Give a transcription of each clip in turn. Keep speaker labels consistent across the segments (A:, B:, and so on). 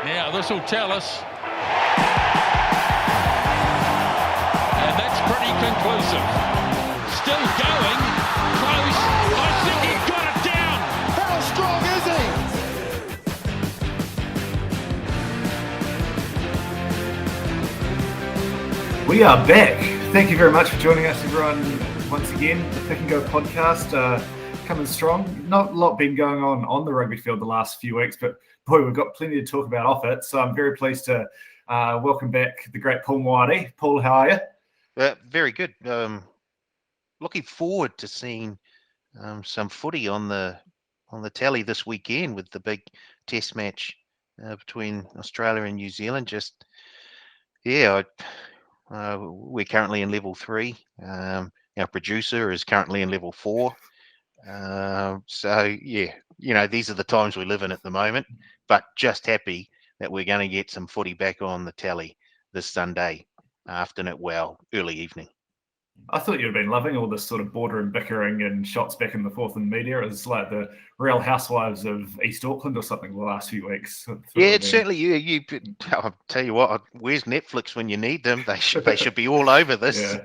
A: Now this will tell us. And that's pretty conclusive. Still going. Close. I think he got it down.
B: How strong is he?
C: We are back. Thank you very much for joining us, everyone, once again. The Pick and Go podcast coming strong. Not a lot been going on the rugby field the last few weeks, but boy, we've got plenty to talk about off it. So I'm very pleased to welcome back the great Paul Moati. Paul, how are you?
D: Very good. Looking forward to seeing some footy on the telly this weekend with the big test match between Australia and New Zealand. We're currently in level 3. Our producer is currently in level 4. These are the times we live in at the moment, but just happy that we're going to get some footy back on the telly this Sunday afternoon, early evening.
C: I thought you'd been loving all this sort of boardroom bickering and shots back and forth in the media. It was like the Real Housewives of East Auckland or something the last few weeks.
D: It's certainly you. I'll tell you what. Where's Netflix when you need them? They should be all over this.
C: Yeah.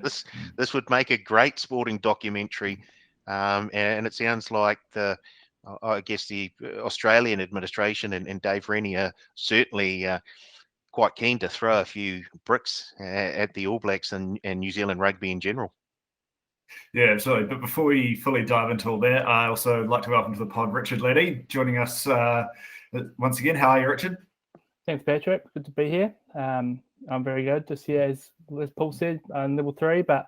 D: This would make a great sporting documentary, and it sounds like the Australian administration and Dave Rennie are certainly quite keen to throw a few bricks at the All Blacks and New Zealand rugby in general.
C: Yeah, absolutely. But before we fully dive into all that, I also like to welcome to the pod Richard Leddy, joining us once again. How are you, Richard?
E: Thanks, Patrick. Good to be here. I'm very good. Just here, as Paul said, level 3, but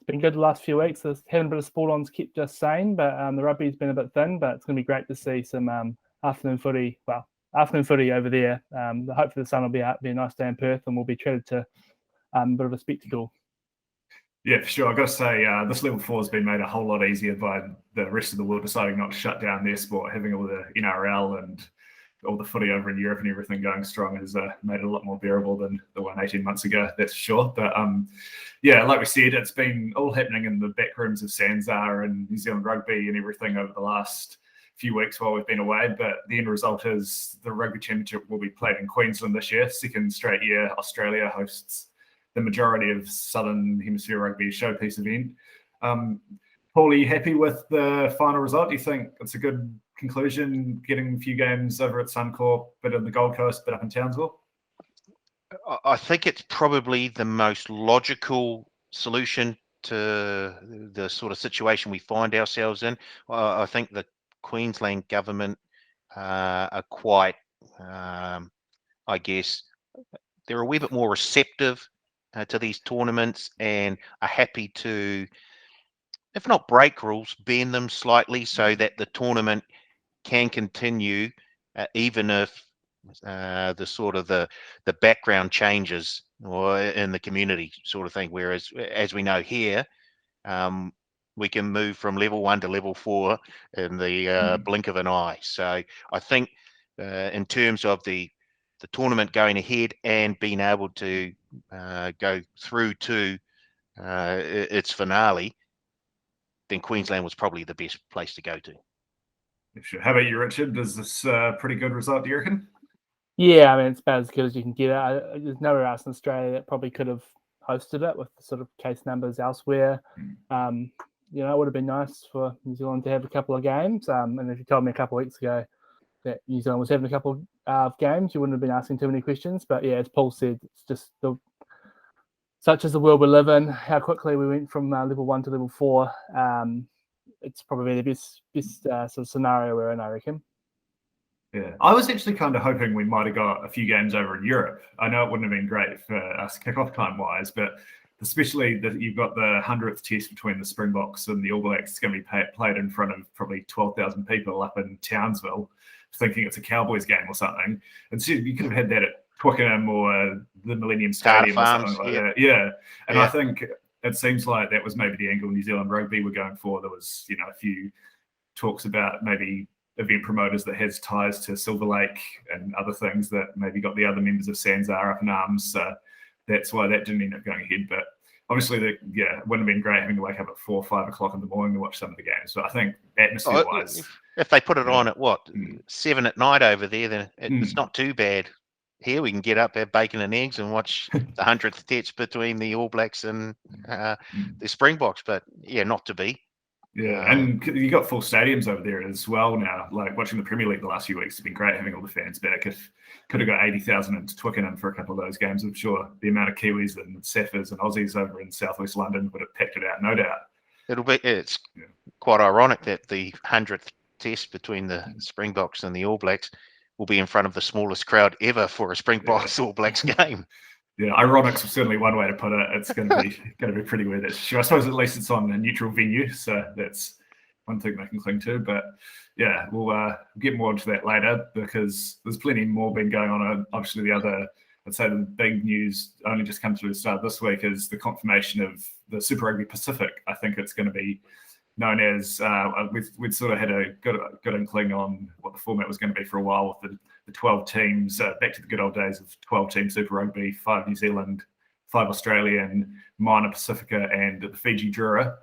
E: it's been good the last few weeks. There's having a bit of sport on to keep just sane, but the rugby's been a bit thin, but it's going to be great to see some afternoon footy over there. Hopefully the sun will be out. It'll be a nice day in Perth, and we'll be treated to a bit of a spectacle.
C: Yeah, for sure. I've got to say, this level 4 has been made a whole lot easier by the rest of the world deciding not to shut down their sport. Having all the NRL and all the footy over in Europe and everything going strong has made it a lot more bearable than the one 18 months ago, that's for sure. But like we said, it's been all happening in the back rooms of Sanzar and New Zealand Rugby and everything over the last few weeks while we've been away, but the end result is the Rugby Championship will be played in Queensland this year. Second straight year Australia hosts the majority of Southern Hemisphere rugby showpiece event. Paul, are you happy with the final result? Do you think it's a good conclusion, getting a few games over at Suncorp, bit on the Gold Coast, bit up in Townsville?
D: I think it's probably the most logical solution to the sort of situation we find ourselves in. I think the Queensland government are quite, they're a wee bit more receptive to these tournaments and are happy to, if not break rules, bend them slightly so that the tournament can continue even if the background changes or in the community sort of thing. Whereas, as we know here, we can move from level 1 to level 4 in the blink of an eye. So I think in terms of the tournament going ahead and being able to go through to its finale, then Queensland was probably the best place to go to.
C: Sure. How about you, Richard? Is this a pretty good result, do you reckon?
E: Yeah, I mean, it's about as good as you can get it. There's nowhere else in Australia that probably could have hosted it with the sort of case numbers elsewhere. It would have been nice for New Zealand to have a couple of games. And if you told me a couple of weeks ago that New Zealand was having a couple of games, you wouldn't have been asking too many questions. But yeah, as Paul said, it's just such as the world we live in, how quickly we went from level 1 to level 4. It's probably the best sort of scenario we're in, I reckon.
C: Yeah, I was actually kind of hoping we might have got a few games over in Europe. I know it wouldn't have been great for us kickoff time-wise, but especially that you've got the 100th test between the Springboks and the All Blacks. It's going to be played in front of probably 12,000 people up in Townsville, thinking it's a Cowboys game or something. And so you could have had that at Twickenham or the Millennium Stadium or something like that. Yeah. And I think it seems like that was maybe the angle New Zealand Rugby were going for. There was, a few talks about maybe event promoters that has ties to Silver Lake and other things that maybe got the other members of Sanzar up in arms. So that's why that didn't end up going ahead. But obviously, it wouldn't have been great having to wake up at 4 or 5 o'clock in the morning to watch some of the games. But I think atmosphere-wise...
D: If they put it on at 7 at night over there, then it's not too bad. here we can get up, have bacon and eggs, and watch the 100th Test between the All Blacks and the Springboks. But yeah, not to be.
C: Yeah, and you got full stadiums over there as well now. Like watching the Premier League the last few weeks has been great, having all the fans back. If could have got 80,000 into Twickenham for a couple of those games, I'm sure the amount of Kiwis and Saffers and Aussies over in southwest London would have packed it out, no doubt.
D: It's quite ironic that the 100th Test between the Springboks and the All Blacks will be in front of the smallest crowd ever for a Springboks All Blacks game.
C: Yeah, ironic's certainly one way to put it. It's going to be pretty weird. That's true. I suppose at least it's on a neutral venue, so that's one thing they can cling to. But yeah, we'll get more into that later because there's plenty more been going on. Obviously, I'd say the big news only just come through the start this week is the confirmation of the Super Rugby Pacific. I think it's going to be known as we'd sort of had a good inkling on what the format was going to be for a while with the 12 teams, back to the good old days of 12-team Super Rugby, 5 New Zealand, 5 Australian, minor Pacifica, and the Fiji Drua.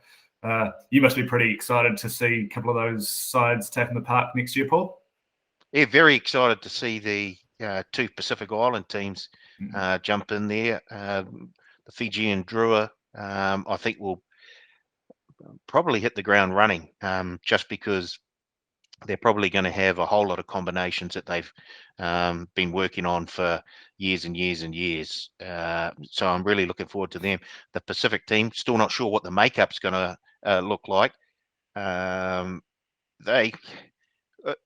C: You must be pretty excited to see a couple of those sides taking the park next year, Paul?
D: Yeah, very excited to see the 2 Pacific Island teams jump in there. The Fiji and Drua, I think, will probably hit the ground running just because they're probably going to have a whole lot of combinations that they've been working on for years and years and years. So I'm really looking forward to them. The Pacific team, still not sure what the makeup's going to look like.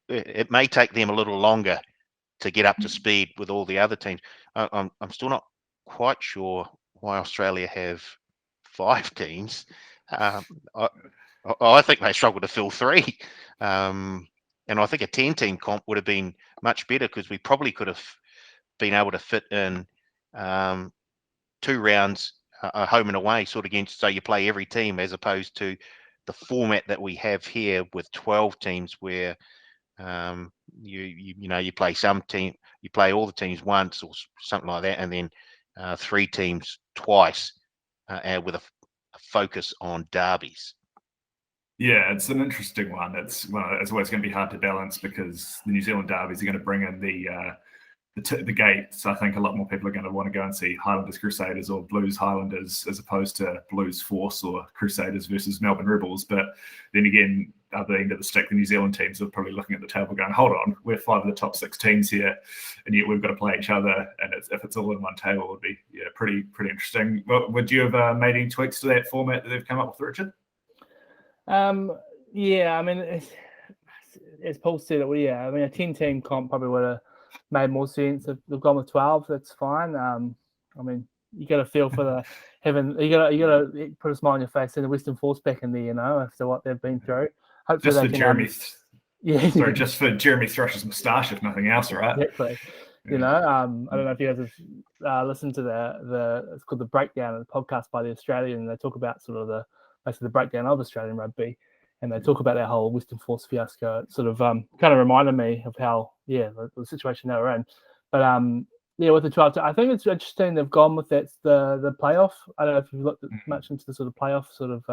D: It may take them a little longer to get up to speed with all the other teams. I'm still not quite sure why Australia have 5 teams. I think they struggle to fill 3. And I think a 10-team comp would have been much better because we probably could have been able to fit in 2 rounds, home and away, sort of against, so you play every team as opposed to the format that we have here with 12 teams where you play you play all the teams once or something like that, and then 3 teams twice with a focus on derbies.
C: Yeah, it's an interesting one. It's always going to be hard to balance because the New Zealand derbies are going to bring in the gates. I think a lot more people are going to want to go and see Highlanders Crusaders or Blues Highlanders as opposed to Blues Force or Crusaders versus Melbourne Rebels. But then again, other end of the stick, the New Zealand teams are probably looking at the table going, hold on, we're 5 of the top 6 teams here, and yet we've got to play each other. And if it's all in one table, it would be pretty interesting. Would you have made any tweaks to that format that they've come up with, Richard?
E: Yeah, I mean, as Paul said, a 10-team comp probably would have made more sense. If they've gone with 12, that's fine. I mean, you got to feel for the you got to put a smile on your face and the Western Force back in there, after what they've been through. Hopefully
C: just
E: they
C: for
E: can,
C: Jeremy, just for Jeremy Thrush's moustache, if nothing else, right?
E: Exactly. I don't know if you guys have listened to it's called The Breakdown, the podcast by The Australian. They talk about sort of basically the breakdown of Australian rugby, and they talk about that whole Western Force fiasco. It sort of kind of reminded me of how, the situation they were in. But with the 12, I think it's interesting they've gone with the playoff. I don't know if you've looked much into the sort of playoff, sort of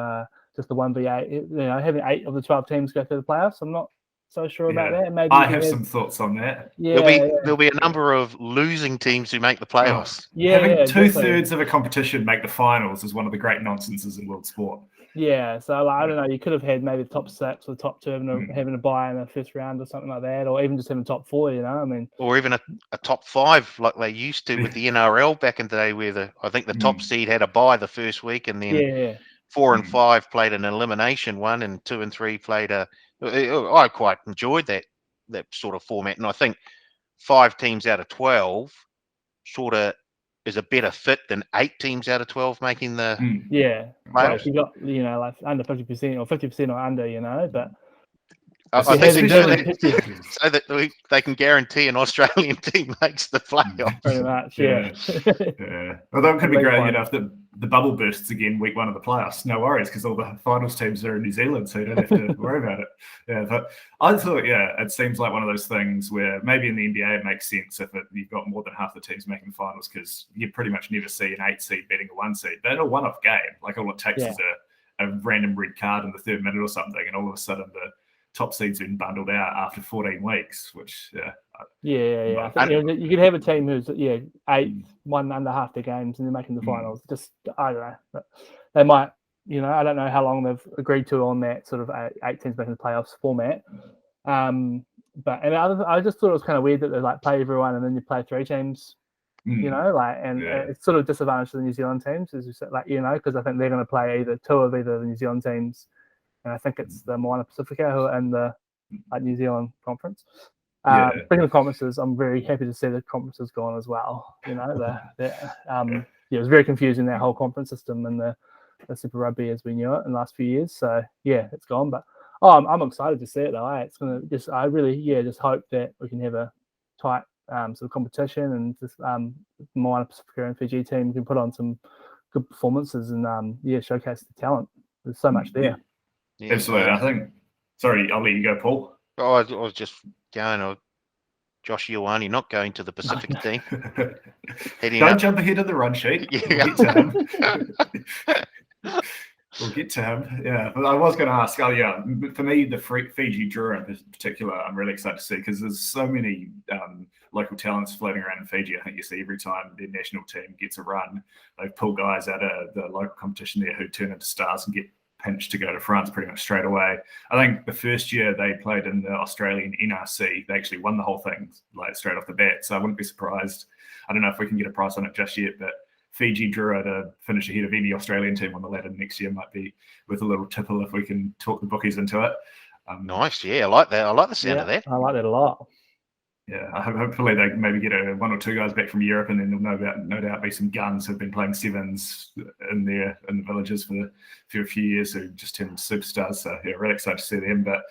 E: just the 1v8. Having 8 of the 12 teams go through the playoffs. I'm not so sure about that. Maybe
C: I have some thoughts on that.
E: Yeah,
D: there'll be a number of losing teams who make the playoffs.
C: Having 2/3 of a competition make the finals is one of the great nonsenses in world sport.
E: Yeah, so I don't know. You could have had maybe the top 6 or the top 2 having a bye in the first round or something like that, or even just having top 4.
D: Or even a top 5 like they used to with the NRL back in the day, where I think the top seed had a bye the first week, and then 4 and 5 played an elimination one, and 2 and 3 played I quite enjoyed that sort of format, and I think 5 teams out of 12 sort of is a better fit than 8 tems out of 12 making the
E: playoffs. You got like under 50% or 50% or under, but
D: I think so that they can guarantee an Australian team makes the playoffs.
E: Pretty much,
C: yeah. Although it could be great, if the bubble bursts again week 1 of the playoffs, no worries, because all the finals teams are in New Zealand, so you don't have to worry about it. Yeah, but I thought, it seems like one of those things where maybe in the NBA it makes sense if you've got more than half the teams making the finals, because you pretty much never see an 8 seed beating a 1 seed. But in a one-off game, like all it takes is a random red card in the 3rd minute or something, and all of a sudden top seeds been bundled out after 14 weeks, which
E: I think you could have a team who's 8th, won under half their games, and they're making the finals. Just I don't know, but they might. I don't know how long they've agreed to on that sort of 8 teams making the playoffs format. But I just thought it was kind of weird that they like play everyone and then you play 3 teams. It's sort of disadvantage to the New Zealand teams, as you said, because I think they're going to play either 2 of either the New Zealand teams, and I think it's the Moana Pacifica who are in the New Zealand conference. Speaking of conferences, I'm very happy to see the conferences gone as well. It was very confusing, that whole conference system and the Super Rugby as we knew it in the last few years. So it's gone, but I'm excited to see it though. It's gonna I really just hope that we can have a tight sort of competition, and just Moana Pacifica and Fiji team can put on some good performances and showcase the talent. There's so much there.
C: Yeah, absolutely. I think. Sorry, I'll let you go, Paul.
D: Oh, I was just going. Josh Ioane not going to the Pacific team.
C: Don't jump ahead of the run sheet.
D: Yeah.
C: We'll get to him. Yeah, but I was going to ask. For me, the Fiji Drua in particular, I'm really excited to see, because there's so many local talents floating around in Fiji. I think you see every time their national team gets a run, they pull guys out of the local competition there who turn into stars and get pinched to go to France pretty much straight away. I think the first year they played in the Australian NRC, they actually won the whole thing like straight off the bat. So I wouldn't be surprised. I don't know if we can get a price on it just yet, but Fiji Drua to finish ahead of any Australian team on the ladder next year might be worth a little tipple if we can talk the bookies into it.
D: Nice, I like that. I like the sound of that.
E: I like that a lot.
C: Yeah, hopefully they maybe get 1 or 2 guys back from Europe, and then there'll no doubt be some guns who've been playing sevens in the villages for a few years who just turned into superstars. So really excited to see them. But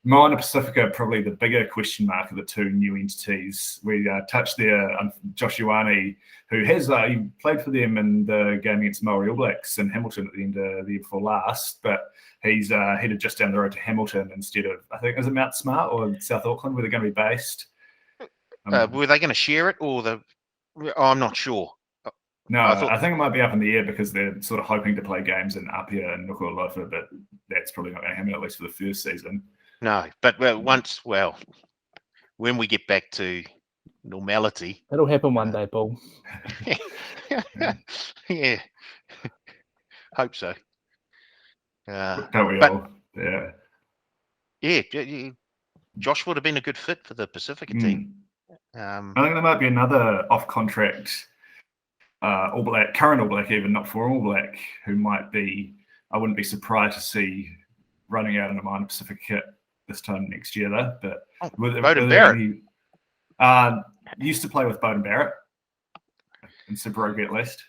C: Moana Pacifica, probably the bigger question mark of the 2 new entities. We touched there Josh Ioane, who has he played for them in the game against Maori All Blacks in Hamilton at the end of the year before last, but he's headed just down the road to Hamilton instead of, I think, is it Mount Smart or South Auckland where they're going to be based?
D: Were they going to share it, or I'm not sure.
C: No, I think it might be up in the air, because they're sort of hoping to play games in Apia and Nuku'alofa, but that's probably not going to happen, at least for the first season.
D: No, but when we get back to normality,
E: it'll happen one day, Paul.
D: Yeah, hope so.
C: Don't we all? Yeah.
D: Yeah. Josh would have been a good fit for the Pacifica team.
C: I think there might be another off-contract All Black, current All Black, even not former All Black, who might be. I wouldn't be surprised to see running out in a Moana Pacific kit this time next year, though. But
D: Bowden Barrett
C: used to play with Bowden Barrett in Super Rugby at least.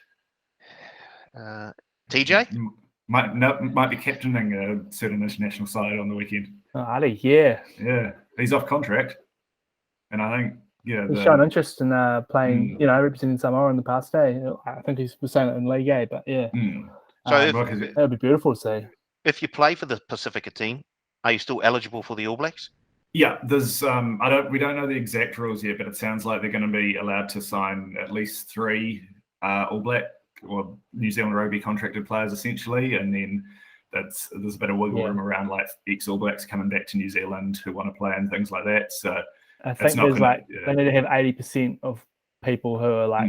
D: TJ
C: might be captaining a certain international side on the weekend.
E: Ali, yeah,
C: he's off contract, and I think
E: he's shown interest in playing, representing Samoa in the past day. I think he was saying it in League A, but
D: So
E: that would be beautiful to see.
D: If you play for the Pacifica team, are you still eligible for the All Blacks?
C: Yeah, there's we don't know the exact rules yet, but it sounds like they're going to be allowed to sign at least 3 All Black or New Zealand Rugby contracted players essentially, and then there's a bit of wiggle room around like ex-All Blacks coming back to New Zealand who want to play and things like that. So
E: I think they need to have 80% of people who are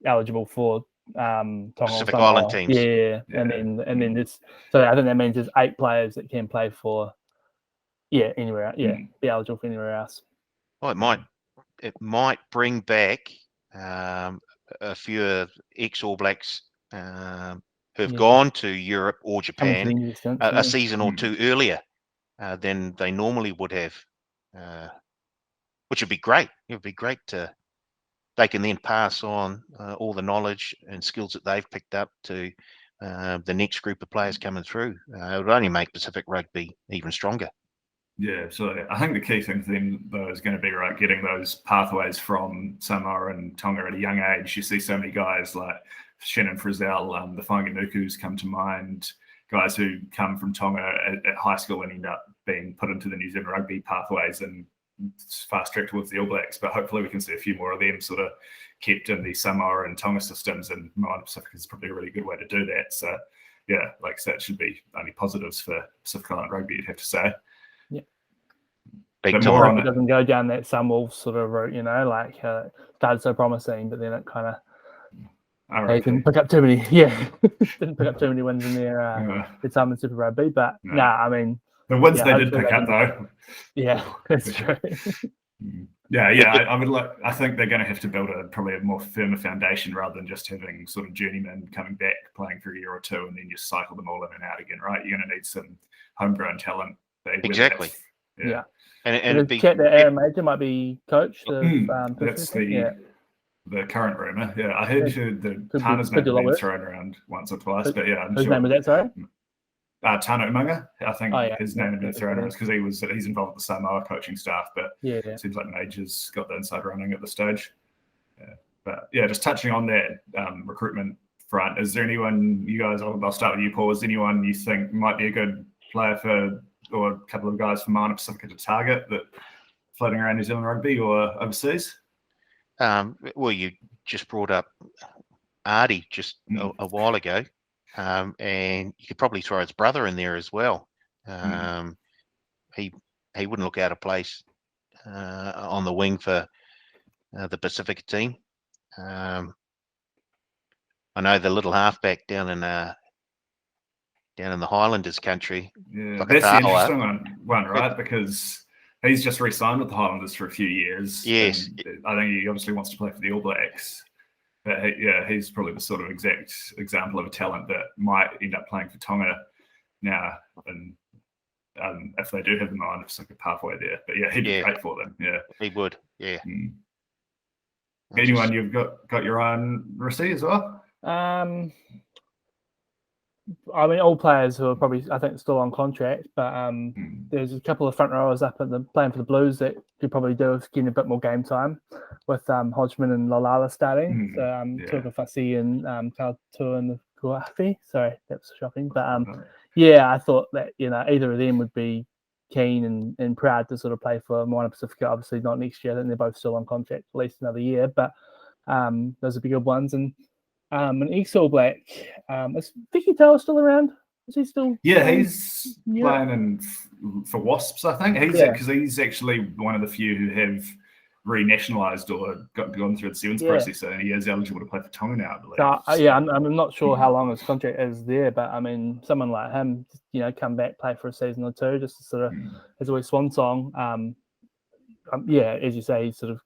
E: eligible for Tonga
D: Pacific Island teams.
E: Yeah. And then it's, so I think that means there's 8 players that can play for anywhere. Be eligible for anywhere else.
D: Well, it might bring back a few ex-All Blacks who've gone to Europe or Japan a season or 2 earlier than they normally would have, which would be great. It would be great they can then pass on all the knowledge and skills that they've picked up to the next group of players coming through. It would only make Pacific Rugby even stronger.
C: Yeah, absolutely. I think the key thing for them, though, is going to be getting those pathways from Samoa and Tonga at a young age. You see so many guys like Shannon Frizzell, the Whanganukus come to mind, guys who come from Tonga at high school and end up being put into the New Zealand Rugby pathways and fast track towards the All Blacks. But hopefully we can see a few more of them sort of kept in the Samoa and Tonga systems, and Moana Pacific is probably a really good way to do that. So, like I said, it should be only positives for Pacific Island Rugby, you'd have to say.
D: Big
C: But
D: time.
C: more
E: Hope
C: on
E: it
C: it.
E: doesn't go down that Sunwolves sort of route, started so promising, but then it kind of they didn't pick up too many. Yeah, didn't pick up too many wins in their time in Super Rugby. But
C: No.
E: I mean,
C: the wins
E: yeah,
C: they did
E: hopefully
C: pick
E: they
C: up though.
E: yeah, that's true.
C: Yeah. I would like. I think they're going to have to build probably a more firmer foundation rather than just having sort of journeymen coming back, playing for a year or two, and then just cycle them all in and out again. Right? You're going to need some homegrown talent.
D: Exactly.
C: Yeah.
D: And
E: And
D: it'd
E: the
D: be
E: chat that Aaron Major might be coach.
C: That's the current rumor. Yeah, I heard the Tana's name been thrown around once or twice, but yeah, I'm
E: whose
C: sure.
E: name was that? Sorry.
C: Tana Umaga, I think his name had been thrown around because he's involved with the Samoa coaching staff, but it seems like Major's got the inside running at the stage. Yeah. But yeah, just touching on that recruitment front, is there anyone you guys? I'll start with you, Paul. Is anyone you think might be a good player for, or a couple of guys from Mana Pacifica to target that floating around New Zealand rugby or overseas?
D: Well, you just brought up Artie just a while ago, and you could probably throw his brother in there as well. He wouldn't look out of place on the wing for the Pacifica team. I know the little halfback down in the Highlanders country.
C: Yeah, that's the interesting one, right? Because he's just re-signed with the Highlanders for a few years.
D: Yes.
C: I think he obviously wants to play for the All Blacks. But he's probably the sort of exact example of a talent that might end up playing for Tonga now. And if they do have them on, it's like a pathway there. But yeah, he'd be great for them. Yeah,
D: he would. Yeah.
C: Anyone you've got your eye on Rossi as well?
E: I mean, all players who are probably, I think, still on contract, but there's a couple of front rowers up at playing for the Blues that could probably do with getting a bit more game time with Hodgman and Lalala starting. So Tuka Fasi and Kautua and Kuafi. Sorry, that was shocking. But I thought that either of them would be keen and proud to sort of play for Moana Pacifica. Obviously not next year. I think they're both still on contract at least another year. But those would be good ones. And an ex-All Black. Is Vicky Taylor still around? Is he still?
C: Yeah, he's playing for Wasps, I think. Because he's actually one of the few who have renationalised or gone through the sevens process, so he is eligible to play for Tonga now, I believe. I'm not sure how long his contract is there, but I mean, someone like him, come back, play for a season or two, just to sort of as always swan song. As you say, he's sort of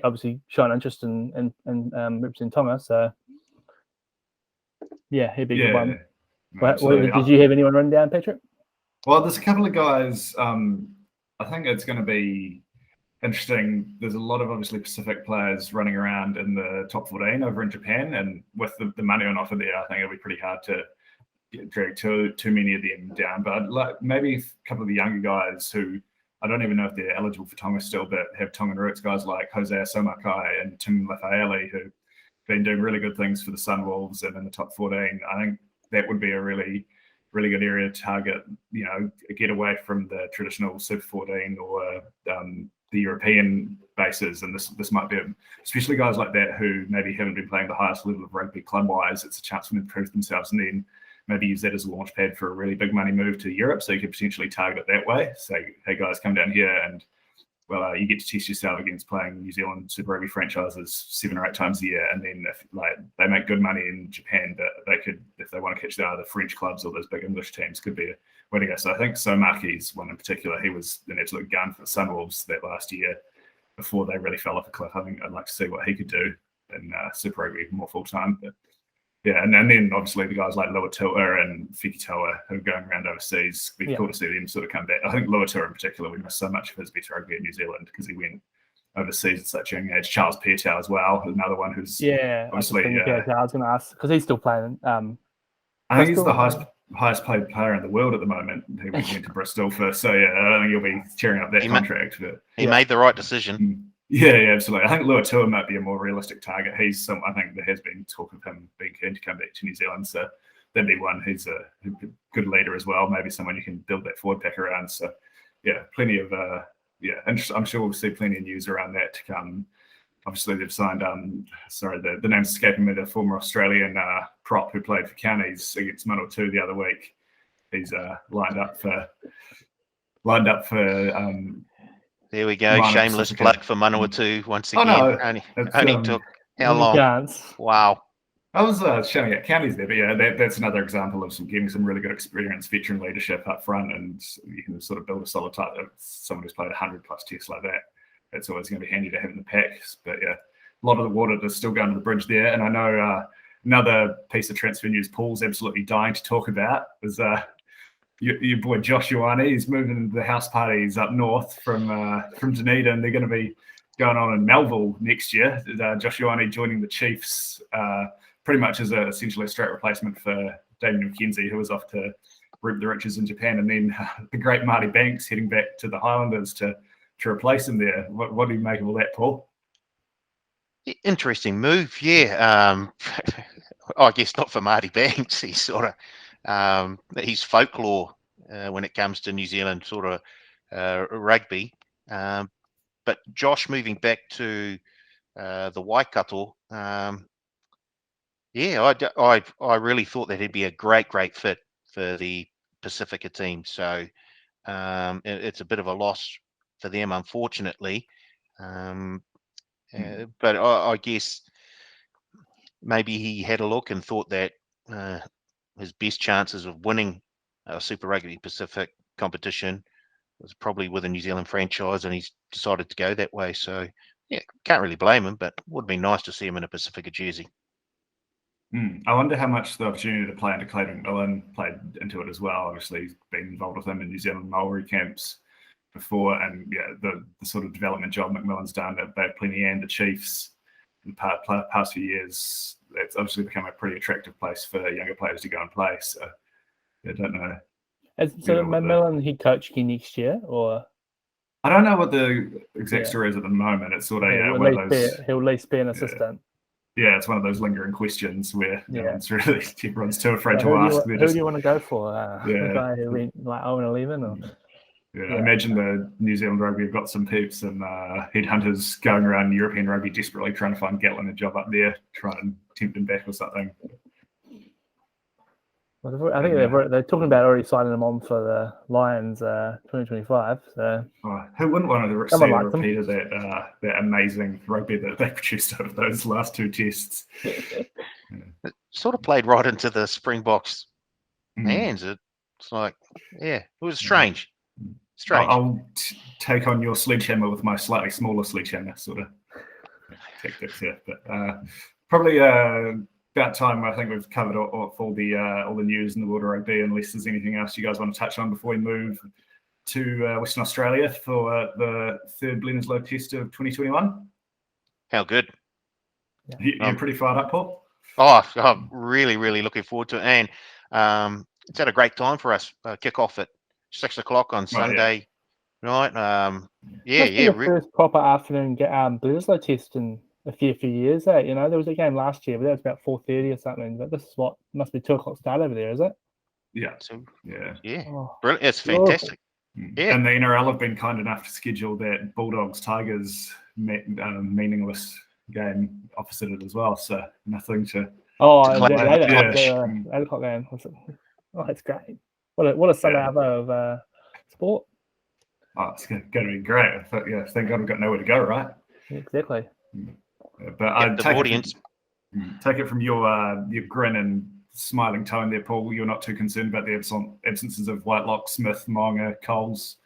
C: obviously shown interest in representing Tonga, so. Yeah, he'd be a good one. Did you have anyone run down, Patrick? Well, there's a couple of guys. I think it's going to be interesting. There's a lot of obviously Pacific players running around in the top 14 over in Japan, and with the money on offer there, I think it'll be pretty hard to drag too many of them down. But maybe a couple of the younger guys who I don't even know if they're eligible for Tonga still, but have Tongan roots, guys like Hosea Somakai and Tim Lafaele, who been doing really good things for the Sunwolves and in the top 14. I think that would be a really, really good area to target, get away from the traditional Super 14 or the European bases. And this might be, especially guys like that who maybe haven't been playing the highest level of rugby club-wise, it's a chance for them to prove themselves and then maybe use that as a launch pad for a really big money move to Europe. So you could potentially target it that way. Say, hey guys, come down here and you get to test yourself against playing New Zealand Super Rugby franchises 7 or 8 times a year, and then if they make good money in Japan, but they could, if they want to catch the French clubs or those big English teams, could be a way to go. So I think Somaki's one in particular. He was an absolute gun for the Sunwolves that last year before they really fell off a cliff. I think I'd like to see what he could do in Super Rugby more full time. But yeah, and then obviously the guys like Luatua and Fikitoa who are going around overseas. It'd be cool to see them sort of come back. I think Luatua in particular, we missed so much of his better rugby in New Zealand because he went overseas at such a young age. Charles Piatow as well, another one who's obviously.
E: I was going to ask because he's still playing.
C: I think he's the highest paid player in the world at the moment. He went to Bristol for, so I don't think you'll be cheering up that contract.
D: He made the right decision.
C: Yeah, absolutely. I think Luatua might be a more realistic target. I think there has been talk of him being keen to come back to New Zealand, so that'd be one. He's a good leader as well. Maybe someone you can build that forward pack around. So yeah, plenty of I'm sure we'll see plenty of news around that to come. Obviously, they've signed. The name's escaping me. The former Australian prop who played for Counties against Manawatu the other week. He's lined up for
D: There we go.
C: Minor
D: Shameless
C: Pacifica.
D: plug for Manawatu once
C: Oh,
D: again.
C: no,
D: Only took how
E: Any
D: long?
E: chance?
D: Wow.
C: I was showing at counties there, but yeah, that's another example of getting some really good experience, veteran leadership up front, and you can sort of build a solid type of someone who's played 100+ tests like that. It's always going to be handy to have in the packs. But yeah, a lot of the water is still going to the bridge there. And I know another piece of transfer news Paul's absolutely dying to talk about is your boy Josh Ioane. He's moving into the house parties up north from Dunedin. They're going to be going on in Melville next year. Josh Ioane joining the Chiefs pretty much as essentially a straight replacement for Damien McKenzie, who was off to reap the riches in Japan, and then the great Marty Banks heading back to the Highlanders to replace him there. What do you make of all that, Paul?
D: Interesting move, yeah. I guess not for Marty Banks. He's sort of he's folklore when it comes to New Zealand sort of rugby. But Josh moving back to the Waikato, yeah, I really thought that he'd be a great fit for the Pacifica team. So it's a bit of a loss for them, unfortunately. But I guess maybe he had a look and thought that his best chances of winning a Super Rugby Pacific competition was probably with a New Zealand franchise, and he's decided to go that way. So yeah, can't really blame him, but would be nice to see him in a Pacifica jersey.
C: I wonder how much the opportunity to play under Clayton McMillan played into it as well. Obviously, he's been involved with him in New Zealand Maori camps before, and yeah, the sort of development job McMillan's done at both Plenty and the Chiefs in the past few years, it's obviously become a pretty attractive place for younger players to go and play. So I don't know.
E: So McMillan head coach again next year, or
C: I don't know what the exact story is at the moment. It's sort of one of those.
E: He'll at least be an assistant.
C: Yeah, it's one of those lingering questions where everyone's too afraid to ask.
E: Who do you want to go for? The guy who went like 0-11, or
C: I imagine the New Zealand Rugby have got some peeps and headhunters going around European rugby desperately trying to find Gatlin a job up there, trying to tempt him back or something.
E: Well, I think they're talking about already signing him on for the Lions 2025. So
C: who wouldn't want to see a repeat of that amazing rugby that they produced over those last two tests?
D: It sort of played right into the Springboks' hands. It's like, it was strange.
C: I'll take on your sledgehammer with my slightly smaller sledgehammer sort of tactics here, but probably about time. I think we've covered all the news in the world of rugby, unless there's anything else you guys want to touch on before we move to Western Australia for the third Bledisloe Test of 2021.
D: How good.
C: You're pretty fired up, Paul?
D: I'm really looking forward to it, and it's had a great time for us. Kick off at 6 o'clock on Sunday night.
E: First proper afternoon Bledisloe Test in a few years. There was a game last year, but that was about 4:30 or something. But this is what must be 2 o'clock start over there, is it?
C: Yeah.
D: Brilliant. It's fantastic. Yeah.
C: And the NRL have been kind enough to schedule that Bulldogs Tigers meaningless game opposite it as well. So nothing to.
E: 8 o'clock game. Oh, that's great. What a Sunday of sport.
C: Oh, it's going to be great. But thank God we've got nowhere to go, right?
E: Exactly.
C: But I take it from your grin and smiling tone there, Paul. You're not too concerned about the absences of Whitelock, Smith, Moanga, Coles,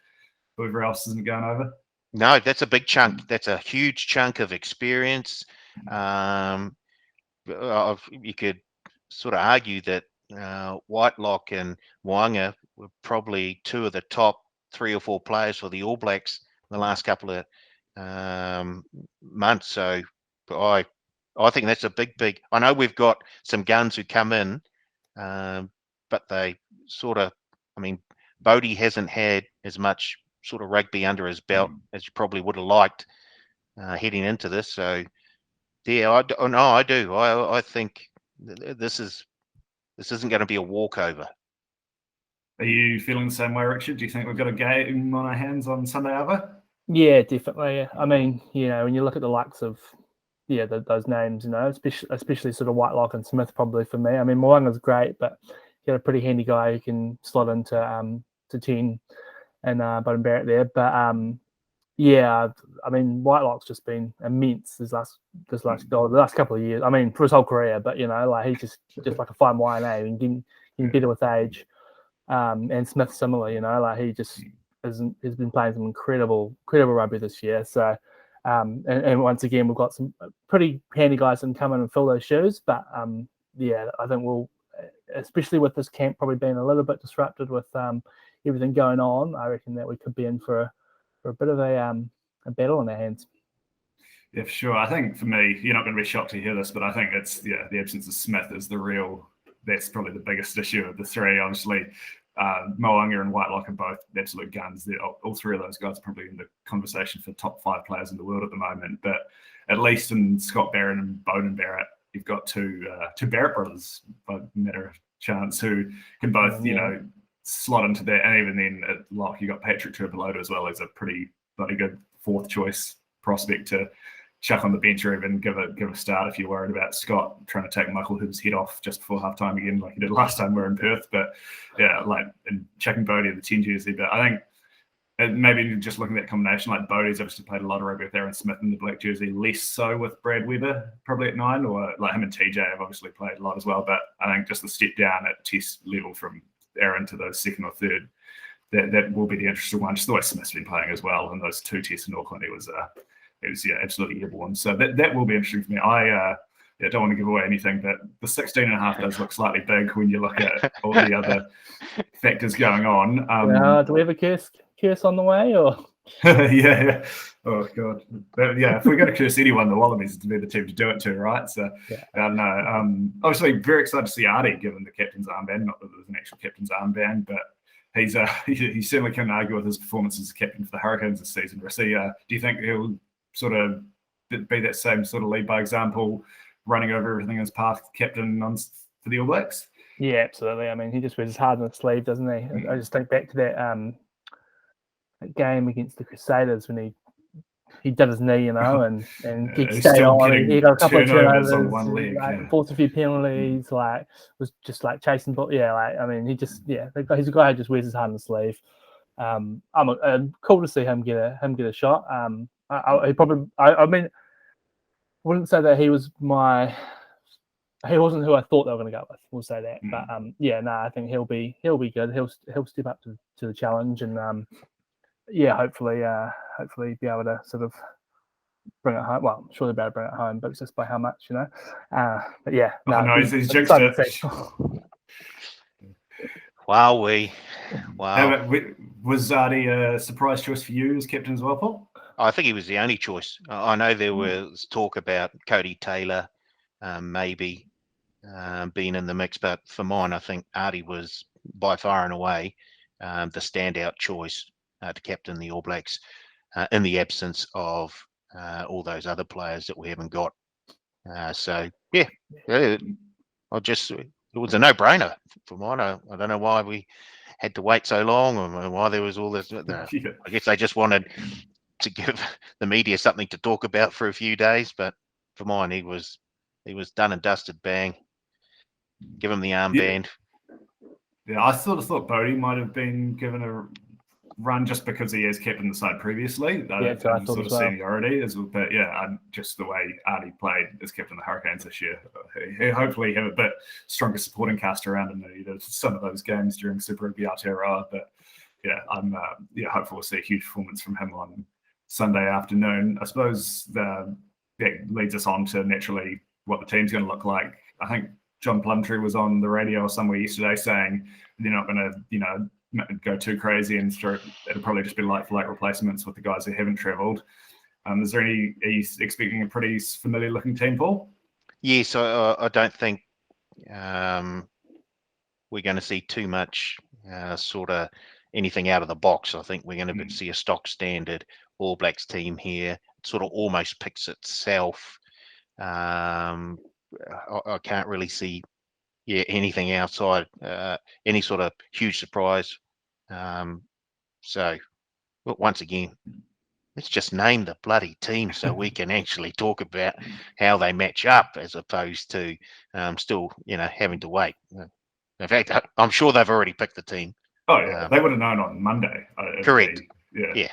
C: whoever else isn't going over.
D: No, that's a big chunk. That's a huge chunk of experience. You could sort of argue that Whitelock and Moanga were probably two of the top 3 or 4 players for the All Blacks in the last couple of months. So I think that's a big. I know we've got some guns who come in, but they sort of. I mean, Bodie hasn't had as much sort of rugby under his belt as you probably would have liked heading into this. So yeah, I do. I think this isn't going to be a walkover.
C: Are you feeling the same way, Richard? Do you think we've got a game on our hands on Sunday, Ava?
E: Yeah, definitely. I mean, when you look at the likes of those names, especially sort of Whitelock and Smith, probably for me. I mean, Moanga's great, but you got a pretty handy guy who can slot into to 10 and Bowden Barrett there. But Yeah, I mean, Whitelock's just been immense the last couple of years. I mean, for his whole career, but like he's just like a fine wine, and getting better with age. And Smith similar, like he just has been playing some incredible rugby this year. So, and once again, we've got some pretty handy guys that can come in and fill those shoes. But yeah, I think we'll, especially with this camp probably being a little bit disrupted with everything going on, I reckon that we could be in for a bit of a battle in our hands.
C: Yeah, for sure. I think for me, you're not going to be shocked to hear this, but I think it's the absence of Smith is that's probably the biggest issue of the three. Obviously, Mo'unga and Whitelock are both absolute guns. All three of those guys are probably in the conversation for top 5 players in the world at the moment. But at least in Scott Barrett and Bowden Barrett, you've got two Barrett brothers by matter of chance who can both, slot into that. And even then at lock, you got Patrick Turpelota as well as a pretty bloody good 4th choice prospect to chuck on the bench or even give a start if you're worried about Scott trying to take Michael Hooper's head off just before halftime again, like he did last time we were in Perth. But yeah, like and chucking Bodie in the 10 jersey. But I think maybe just looking at that combination, like Bodie's obviously played a lot of rugby with Aaron Smith in the black jersey, less so with Brad Weber probably at 9, or like him and TJ have obviously played a lot as well. But I think just the step down at Test level from Aaron to those 2nd or 3rd, that will be the interesting one. Just the way Smith's been playing as well. And those 2 tests in Auckland, it was absolutely airborne. So that will be interesting for me. I don't want to give away anything, but the 16.5 does look slightly big when you look at all the other factors going on.
E: Do we have a curse on the way, or?
C: Yeah. Oh god. But yeah, if we're going to curse anyone, the Wallabies is to be the team to do it to, right? So
E: yeah.
C: I don't know. Obviously, very excited to see Artie given the captain's armband. Not that there's an actual captain's armband, but he certainly can argue with his performance as captain for the Hurricanes this season. Do you think he'll sort of be that same sort of lead by example, running over everything in his path, captain for the All Blacks?
E: Yeah, absolutely. I mean, he just wears his heart on his sleeve, doesn't he? Mm-hmm. I just think back to that game against the Crusaders when he did his knee, and he stayed on. He got a couple of turnovers on one leg, forced a few penalties, was just chasing ball. Yeah, I mean, he's a guy who just wears his heart on his sleeve. I'm cool to see him get a shot. I wouldn't say that he wasn't who I thought they were going to go with. We'll say that, but I think he'll be good. He'll step up to the challenge, and hopefully be able to sort of bring it home. Well, I'm sure they'll be able to bring it home, but it's just by how much, But yeah,
C: he's jinxed it.
D: Wow.
C: Was Artie a surprise choice for you as captain as well, Paul?
D: I think he was the only choice. I know there was talk about Cody Taylor maybe being in the mix, but for mine, I think Artie was by far and away the standout choice to captain the All Blacks in the absence of all those other players that we haven't got. It was a no-brainer for mine. I don't know why we had to wait so long, or why there was all this. I guess they just wanted to give the media something to talk about for a few days, but for mine, he was done and dusted. Bang, give him the armband.
C: Yeah, I sort of thought Bodie might have been given a run just because he has captained the side previously. Sort of seniority, but just the way Artie played as captain of the Hurricanes this year, he hopefully have a bit stronger supporting cast around him than he did some of those games during Super Rugby Aotearoa. But I'm hopeful we'll see a huge performance from him on Sunday afternoon. I suppose that leads us on to naturally what the team's going to look like. I think John Plumtree was on the radio or somewhere yesterday saying they're not going to, go too crazy and it'll probably just be like replacements with the guys who haven't travelled. Are you expecting a pretty familiar looking team, Paul?
D: Yes, I don't think we're going to see too much sort of anything out of the box. I think we're going to see a stock standard All Blacks team here. It sort of almost picks itself. I can't really see anything outside any sort of huge surprise. Once again, let's just name the bloody team so we can actually talk about how they match up, as opposed to still, having to wait. In fact, I'm sure they've already picked the team.
C: Oh yeah, they would have known on Monday.
D: Correct. Yeah.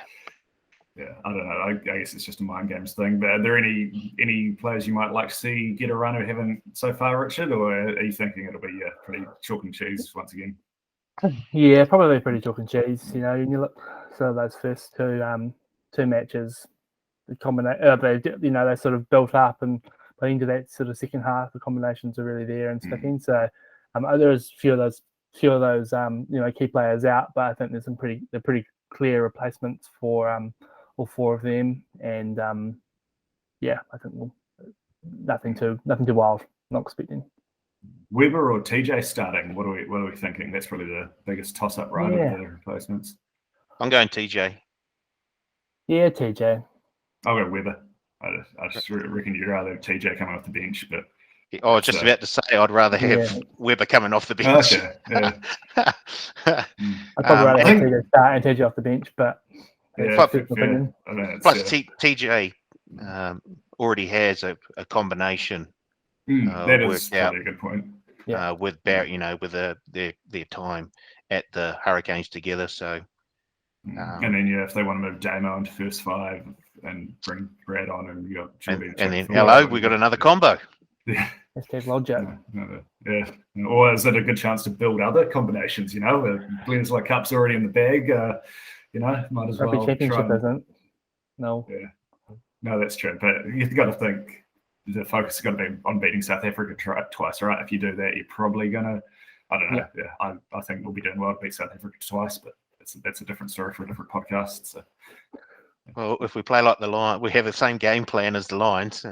C: Yeah, I don't know. I guess it's just a mind games thing. But are there any players you might like to see get a run who haven't so far, Richard? Or are you thinking it'll be pretty chalk and cheese once again?
E: Yeah, probably pretty chalk and cheese. You know, you look so those first two matches, the combination, they sort of built up and playing into that sort of second half. The combinations are really there and sticking. So there's a few of those key players out, but I think there's they're pretty clear replacements for all four of them. And I think nothing too wild. Not expecting.
C: Weber or TJ starting? What are we thinking? That's probably the biggest toss-up, right?
E: Yeah.
C: Of the replacements.
D: I'm going TJ.
E: Yeah, TJ.
C: I'll go Weber. I just reckon you'd rather have TJ coming off the bench, but
D: I was just about to say I'd rather have Weber coming off the bench.
C: Okay. Yeah.
E: I'd probably rather have TJ start and TJ off the bench, but
C: Plus
D: TJ already has a combination.
C: That is probably a good point.
D: With Barrett, with their time at the Hurricanes together. So,
C: and then if they want to move Damo into first five and bring Brad on, and you got
D: and then hello, we got another combo.
C: Yeah.
E: Escape logic.
C: Yeah. Or is it a good chance to build other combinations? Bledisloe Cup's already in the bag. Might as well.
E: Rugby Championship isn't. No.
C: Yeah. No, that's true. But you've got to think the focus is going to be on beating South Africa twice, right? If you do that, you're probably going to, I don't know. Yeah. I think we'll be doing well to beat South Africa twice, but that's a different story for a different podcast. So.
D: Well, if we play like the Lions, we have the same game plan as the Lions.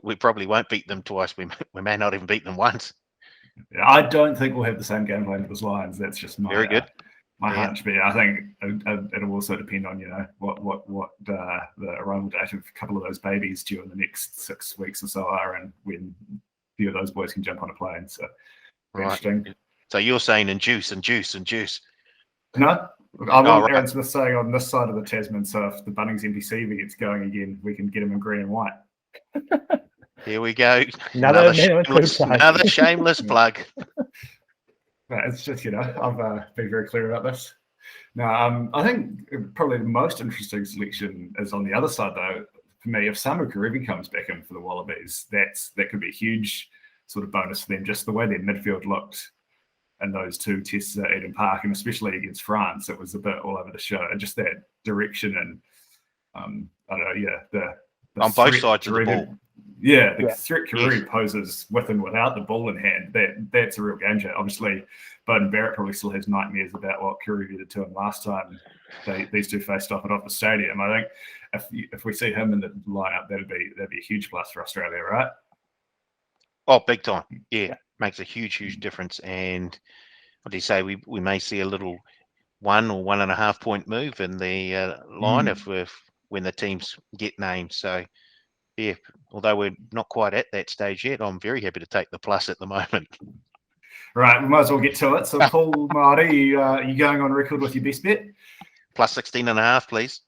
D: We probably won't beat them twice. We may not even beat them once.
C: Yeah, I don't think we'll have the same game plan as the Lions. That's just my hunch. But I think it'll also depend on what the arrival date of a couple of those babies due in the next 6 weeks or so are, and when a few of those boys can jump on a plane. So interesting.
D: So you're saying induce.
C: No. I want Aaron Smith saying on this side of the Tasman, so if the Bunnings MPC gets going again, we can get him in green and white.
D: Here we go.
E: Another
D: shameless plug.
C: It's just, I've been very clear about this. Now, I think probably the most interesting selection is on the other side, though. For me, if Samu Karevi comes back in for the Wallabies, that could be a huge sort of bonus for them, just the way their midfield looked. And those two tests at Eden Park, and especially against France, it was a bit all over the show. And just that direction and I don't know, the
D: on both sides of the ball.
C: Yeah, the threat Karoo poses with and without the ball in hand. That's a real game changer. Obviously, Bowden Barrett probably still has nightmares about what Karoo did to him last time these two faced off at the stadium. I think if we see him in the lineup, that'd be a huge plus for Australia, right?
D: Oh, big time. Yeah. Makes a huge difference. And what do you say? We may see a little 1 or 1.5 point move in the line when the teams get named. So, yeah, although we're not quite at that stage yet, I'm very happy to take the plus at the moment.
C: Right, we might as well get to it. So, Paul Marty, are you going on record with your best bet?
D: Plus 16.5, please.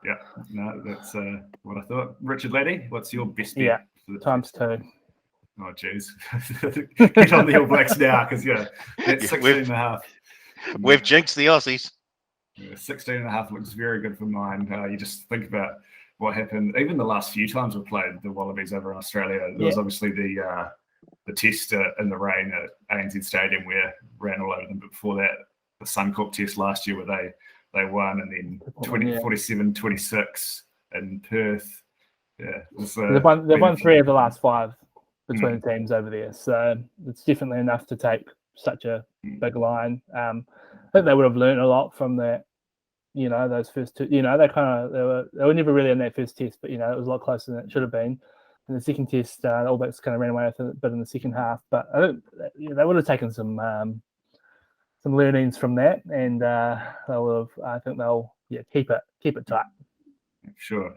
C: Yeah, no, that's what I thought. Richard Leddy, what's your best bet?
E: Yeah, times 2.
C: Oh, jeez. Get on the All Blacks now, because, that's 16.5.
D: We've jinxed the Aussies.
C: 16.5 looks very good for mine. You just think about what happened. Even the last few times we played the Wallabies over in Australia, there was obviously the test in the rain at ANZ Stadium where ran all over them. But before that, the Suncorp test last year where they won, and then 47-26 in Perth. Yeah,
E: they've won 3 of the last 5 between the teams over there, so it's definitely enough to take such a big line. I think they would have learned a lot from that. Those first 2. They were never really in that first test, but it was a lot closer than it should have been. In the second test, the All Blacks kind of ran away with it a bit in the second half, but I think they would have taken some learnings from that, and they will have. I think they'll keep it tight.
C: Sure.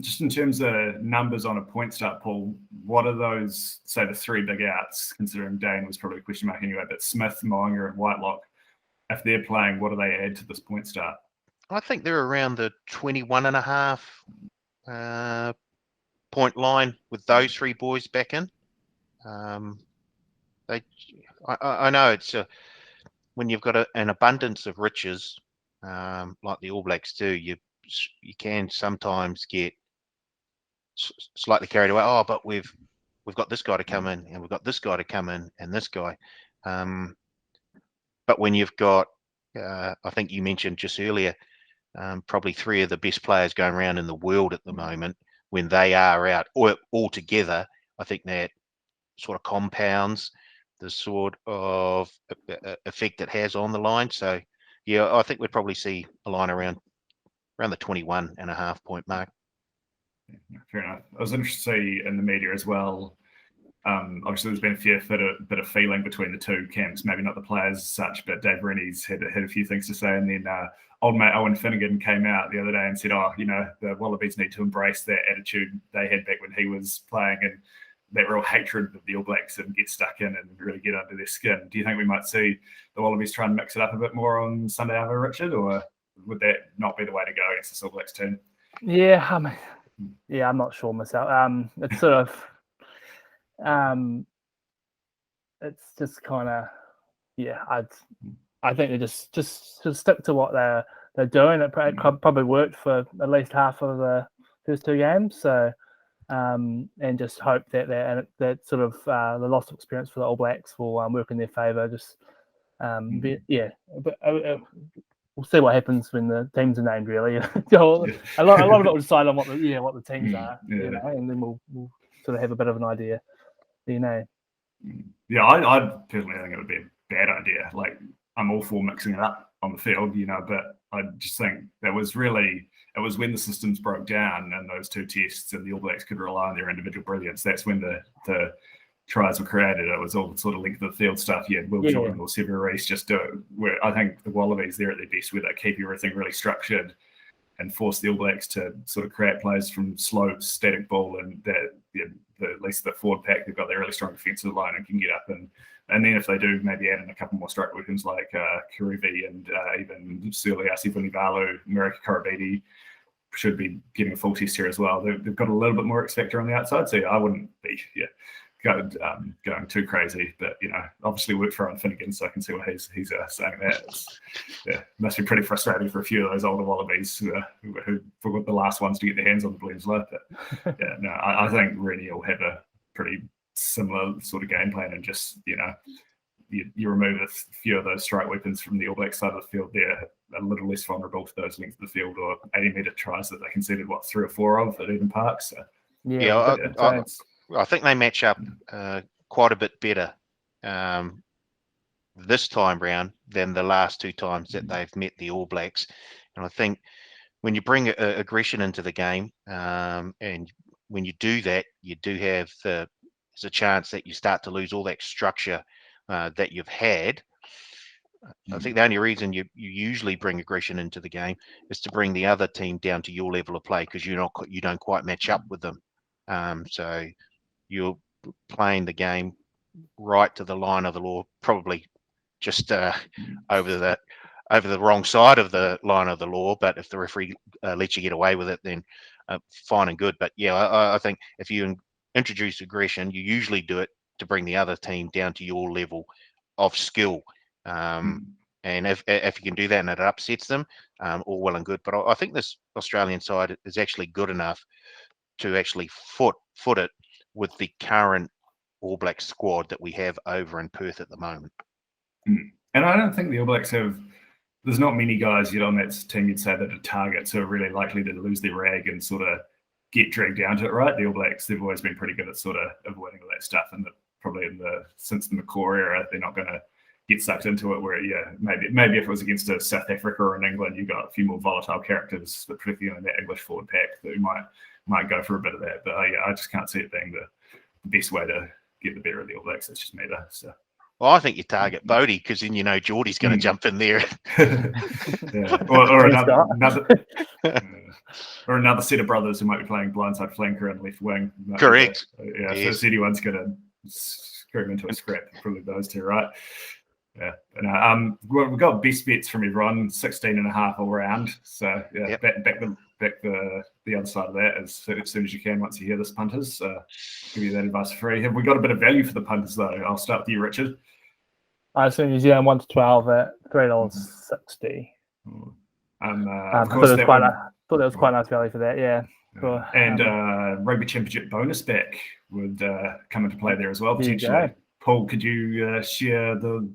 C: Just in terms of numbers on a point start, Paul, what are those, say, the 3 big outs, considering Dane was probably a question mark anyway, but Smith, Moanga and Whitelock, if they're playing, what do they add to this point start?
D: I think they're around the 21.5 point line with those 3 boys back in. I know it's when you've got an abundance of riches, like the All Blacks do, you you can sometimes get slightly carried away. Oh, but we've got this guy to come in, and we've got this guy to come in, and this guy. But when you've got, I think you mentioned just earlier, probably 3 of the best players going around in the world at the moment, when they are out or all together, I think that sort of compounds the sort of effect it has on the line. So, yeah, I think we'd probably see a line around the 21.5 point mark.
C: Fair enough. I was interested to see in the media as well. Obviously, there's been a fair bit of feeling between the two camps. Maybe not the players as such, but Dave Rennie's had a few things to say. And then old mate Owen Finnegan came out the other day and said, "Oh, the Wallabies need to embrace that attitude they had back when he was playing, and that real hatred of the All Blacks, and get stuck in and really get under their skin." Do you think we might see the Wallabies try and mix it up a bit more on Sunday over Richard, or would that not be the way to go against this All Blacks team?
E: Yeah, I'm not sure myself. It's sort of. It's just kind of, I think they just stick to what they're doing. It probably worked for at least half of the first 2 games. So, and just hope that sort of the loss of experience for the All Blacks will work in their favour. Just, but we'll see what happens when the teams are named. Really, a lot of it will decide on what the teams are, and then we'll sort of have a bit of an idea.
C: Yeah, I personally think it would be a bad idea. Like, I'm all for mixing it up on the field, but I just think it was when the systems broke down in those 2 tests and the All Blacks could rely on their individual brilliance. That's when the tries were created. It was all sort of length of the field stuff. You had Will Jordan or Sever Reece just do it. Where I think the Wallabies, they're at their best where they keep everything really structured and force the All Blacks to sort of create plays from slow, static ball, and that at least the forward pack, they've got their really strong defensive line and can get up, and then if they do, maybe add in a couple more strike weapons like Karevi and even Suliasi Vunivalu, Merika Korobidi should be getting a full test here as well. They've got a little bit more X factor on the outside, so I wouldn't be going too crazy, but obviously worked for Owen Finnegan, so I can see why he's saying that. Must be pretty frustrating for a few of those older Wallabies who were the last ones to get their hands on the Bledisloe. But I think Rennie will have a pretty similar sort of game plan, and just you remove a few of those strike weapons from the All Black side of the field, they're a little less vulnerable to those lengths of the field or 80-metre tries that they conceded 3 or 4 of at Eden Park. So
D: I think they match up quite a bit better this time round than the last 2 times that they've met the All Blacks. And I think when you bring aggression into the game, and when you do that, you do have there's a chance that you start to lose all that structure that you've had. I think the only reason you usually bring aggression into the game is to bring the other team down to your level of play, because you don't quite match up with them. So you're playing the game right to the line of the law, probably just over the wrong side of the line of the law. But if the referee lets you get away with it, then fine and good. But I think if you introduce aggression, you usually do it to bring the other team down to your level of skill. And if you can do that and it upsets them, all well and good. But I think this Australian side is actually good enough to actually foot it with the current All Black squad that we have over in Perth at the moment.
C: And I don't think the All Blacks there's not many guys yet on that team you'd say that are targets who are really likely to lose their rag and sort of get dragged down to it, right? The All Blacks, they've always been pretty good at sort of avoiding all that stuff, and probably since the McCaw era, they're not going to get sucked into it. Where maybe if it was against a South Africa or an England, you got a few more volatile characters, but particularly in that English forward pack, that might go for a bit of that. But I just can't see it being the best way to get the better of the All Blacks. It's just me though. So.
D: Well, I think you target Bodie, because then Geordie's going to jump in there.
C: or another set of brothers who might be playing blindside flanker and left wing.
D: Correct.
C: Yes. So anyone's going to screw him into a scrap. Probably those two, right? Yeah. And, we've got best bets from everyone, 16.5 all round. So back the other side of that as soon as you can once you hear this, punters. Give you that advice for free. Have we got a bit of value for the punters though? I'll start with you, Richard.
E: I assume New Zealand 1 to 12 at $3.60.
C: Of course,
E: Thought that was quite a nice value for that. Yeah. Cool.
C: And Rugby Championship bonus back would come into play there as well,
E: There you
C: potentially.
E: go.
C: Paul, could you share the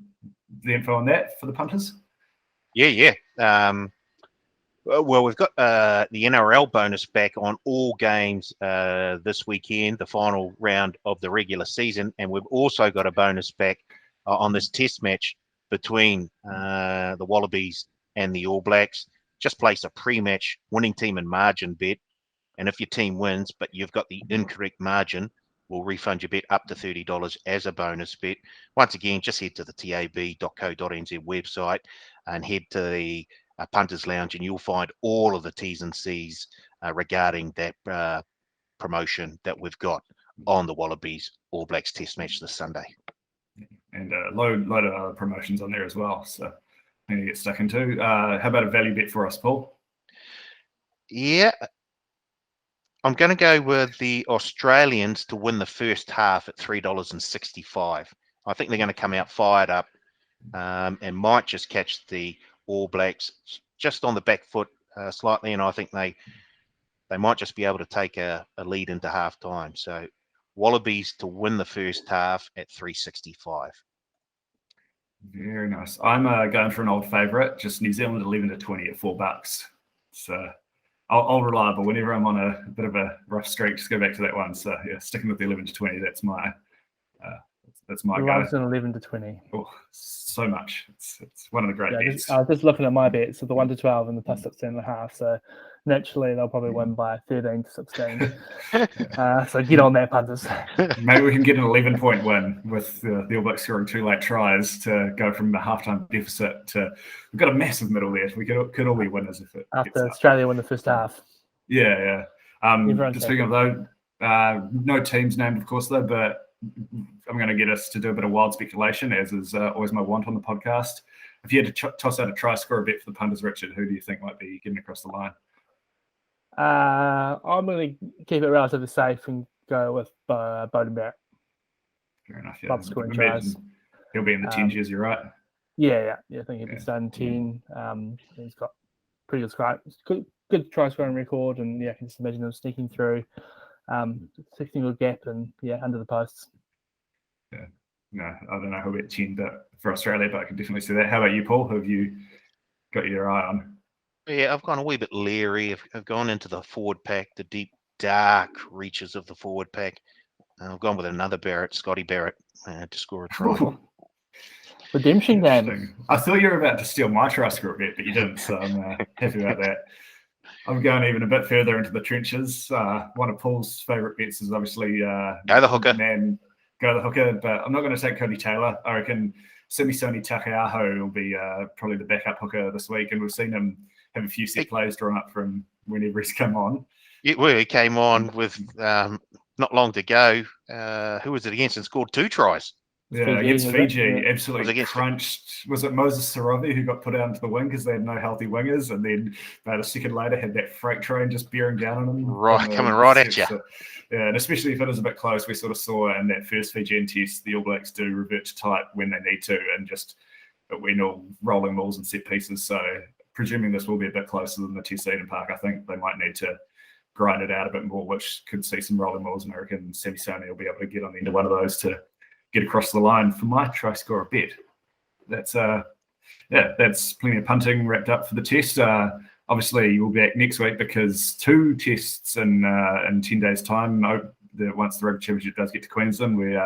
C: info on that for the punters?
D: Yeah. Well, we've got the NRL bonus back on all games this weekend, the final round of the regular season, and we've also got a bonus back on this test match between the Wallabies and the All Blacks. Just place a pre-match winning team and margin bet, and if your team wins, but you've got the incorrect margin, we'll refund your bet up to $30 as a bonus bet. Once again, just head to the tab.co.nz website and head to the Punters Lounge, and you'll find all of the T's and C's regarding that promotion that we've got on the Wallabies All Blacks Test match this Sunday.
C: And a load of other promotions on there as well. So I'm going to get stuck into. How about a value bet for us, Paul?
D: Yeah. I'm going to go with the Australians to win the first half at $3.65. I think they're going to come out fired up and might just catch the All Blacks just on the back foot slightly, and I think they might just be able to take a lead into half time. So Wallabies to win the first half at $3.65.
C: Very nice. I'm going for an old favourite, just New Zealand 11 to 20 at $4. So I'll reliable whenever I'm on a bit of a rough streak. Just go back to that one. So yeah, sticking with the 11 to 20. That's my go.
E: Runs in 11 to 20.
C: Oh, so much. It's one of the great bets.
E: I was just looking at my bets, so the 1 to 12 and the plus 16.5. So naturally, they'll probably win by 13 to 16. So get on that, punters.
C: Maybe we can get an 11-point win with the All Blacks scoring 2 late tries to go from the halftime deficit to. We've got a massive middle there. We could all be winners if it
E: After Australia win the first half.
C: Yeah. Speaking of though, no teams named, of course, though, but I'm going to get us to do a bit of wild speculation, as is always my want on the podcast. If you had to toss out a try score bet for the punters, Richard, who do you think might be getting across the line?
E: I'm going to keep it relatively safe and go with Bowden Barrett.
C: Fair enough.
E: Love scoring tries.
C: He'll be in the 10 years, you're right.
E: Yeah. I think he'll be starting 10. He's got pretty good try scoring record, and I can just imagine him sneaking through. 16 good gap and under the posts.
C: Yeah, no, I don't know who'll be at 10, but for Australia, but I can definitely see that. How about you, Paul? Who have you got your eye on?
D: Yeah, I've gone a wee bit leery. I've gone into the forward pack, the deep, dark reaches of the forward pack. I've gone with another Barrett, Scotty Barrett, to score a try.
E: Redemption game.
C: I thought you were about to steal my try score bet, but you didn't, so I'm happy about that. I'm going even a bit further into the trenches. One of Paul's favourite bets is obviously
D: go the hooker.
C: Go the hooker, but I'm not going to take Cody Taylor. I reckon Simisoni Takeaho will be probably the backup hooker this week, and we've seen him have a few set plays drawn up from whenever he's come on.
D: He came on with not long to go. Who was it against and scored 2 tries?
C: Yeah, against Fiji, absolutely crunched. Was it Moses Sorovi who got put out into the wing because they had no healthy wingers, and then about a second later had that freight train just bearing down on them,
D: coming right at you.
C: So, yeah, and especially if it is a bit close, we sort of saw in that first Fijian test, the All Blacks do revert to type when they need to, and just win all rolling balls and set pieces. So, presuming this will be a bit closer than the Test Eden Park, I think they might need to grind it out a bit more, which could see some rolling balls. And I reckon Simisoni will be able to get on the end of one of those to get across the line for my try score bet. That's plenty of punting wrapped up for the test. Obviously, we'll be back next week because 2 tests in 10 days' time. Once the Rugby Championship does get to Queensland, we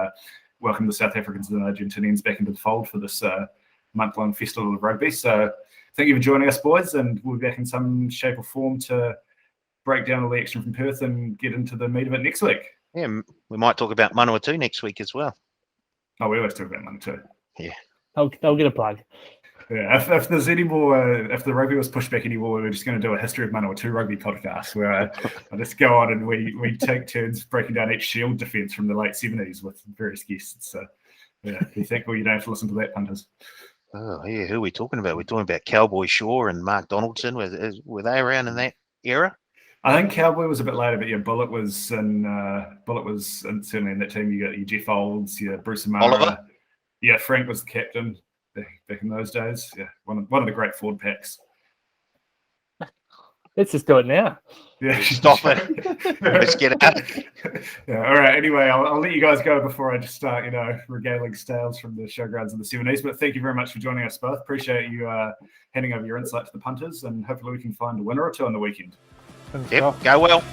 C: welcome the South Africans and Argentinians back into the fold for this month-long festival of rugby. So thank you for joining us, boys, and we'll be back in some shape or form to break down all the action from Perth and get into the meat of it next week.
D: Yeah, we might talk about Manawatu next week as well.
C: Oh, we always talk about money too.
D: Yeah.
E: They'll get a plug.
C: Yeah, if there's any more, if the rugby was pushed back anymore, we're just going to do a history of Manawatu rugby podcast where I just go on and we take turns breaking down each shield defence from the late 70s with various guests. So, yeah, be thankful you don't have to listen to that, punters.
D: Oh, yeah, who are we talking about? We're talking about Cowboy Shaw and Mark Donaldson. Were they around in that era?
C: I think Cowboy was a bit later, but yeah, Bullet was certainly in that team. You got your Jeff Olds, your Bruce Amara.
D: Oliver.
C: Yeah, Frank was the captain back in those days. Yeah, one of the great forward packs.
E: Let's just do it now.
C: Yeah,
D: Stop it. Let's get out.
C: Yeah, all right. Anyway, I'll let you guys go before I just start, regaling tales from the showgrounds in the 70s. But thank you very much for joining us both. Appreciate you handing over your insight to the punters, and hopefully we can find a winner or two on the weekend.
D: Yep, go well.